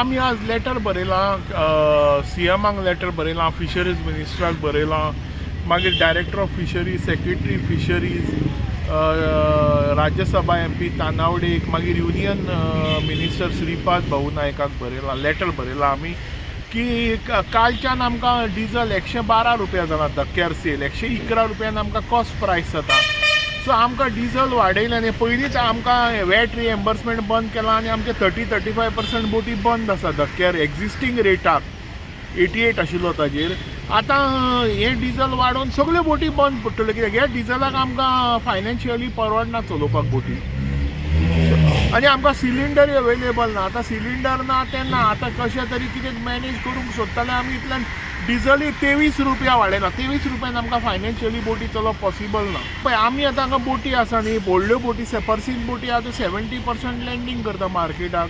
आमी आज लेटर बरयलां CMाक लेटर बरयलां, फिशरीज मिनिस्टराक बरयलां, मागीर director of fisheries, secretary fisheries, Rajya Sabha MP तानावडेक, मागीर युनियन मिनिस्टर श्रीपाद भाऊ नायकाक बरयलां, लेटर बरयलां आमी की कालच्यान आमकां डिझल 112 रुपया जाला धक्क्यार सेल, 111 रुपयान आमकां कॉस्ट प्रायस जाता. सो आमकां डिझल वाडयलें आनी पयलींच आमकां वॅट रिएम्बर्समेंट बंद केलां आनी आमचे 30-35% बोटी बंद आसा धक्क्यार एक्झिस्टींग रेटाक 88 आशिल्लो ताजेर. आतां हें डिझल वाडोवन सगळ्यो बोटी बंद पडटल्यो, कित्याक ह्या डिझलाक आमकां फायनान्शियली परवडना चलोवपाक बोटी. आनी आमकां सिलिंडर अवेलेबल ना. आतां सिलिंडर ना तेन्ना आतां कशें तरी कितें मॅनेज करूंक सोदताले आमी. इतल्यान डिझल 23 रुपया वाडयला. 23 रुपयान आमकां फायनान्शियली बोटी चलोवप पॉसिबल ना. पळय आमी आतां हांगा बोटी आसा न्ही, व्हडल्यो बोटी पर्सीन बोटी आतां 70% लँडींग करता मार्केटाक.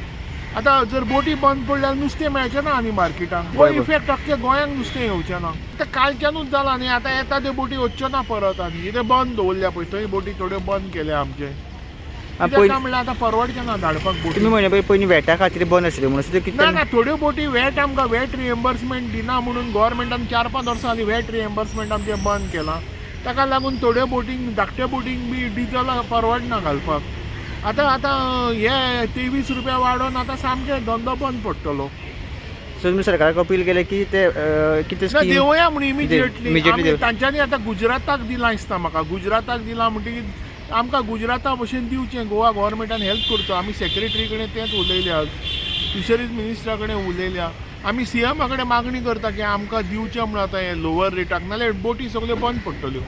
आतां जर बोटी बंद पडल्यार नुस्तें मेळचें ना आनी मार्केटाक. हो इफेक्ट अख्ख्या गोंयांक नुस्तें येवचें ना. आतां कालच्यानूच जाला न्ही, आतां येता त्यो बोटी वच्च्यो ना परत आनी ते बंद दवरल्या पळय, थंय बोटी थोड्यो बंद केल्या आमचे. म्हणल्यार आतां परवडचें ना धाडपाक बोटी. तुमी म्हणे पयलीं वॅटा खातीर बंद आशिल्ले म्हणून ना थोड्यो बोटी वॅट आमकां वॅट रिएम्बर्समेंट दिना म्हणून गोवोरमेंटान 4-5 वर्सां जालीं वॅट रिएम्बर्समेंट आमचें बंद केलां. ताका लागून थोड्यो बोटींक धाकट्या बोटींक बी डिझल परवडना घालपाक. आतां हे 23 रुपया वाडोवन आतां सामकें धंदो बंद पडटलो. सो तुमी सरकाराक अपील केलें की ते कितें देवया म्हणून इमिजिएटली. तांच्यांनी आतां गुजराताक दिलां दिसता म्हाका. गुजराताक दिलां म्हणटकीर आमकां गुजराता भशेन दिवचें. गोवा गोवोरमेंटान हेल्प करचो. आमी सेक्रेटरी कडेन तेंच उलयल्या, फिशरीज मिनिस्टरा कडेन उलयल्या. आमी CMा कडेन मागणी करता की आमकां दिवचें म्हणून आतां हें लोवर रेटाक, नाल्यार बोटी सगल्यो बंद पडटल्यो.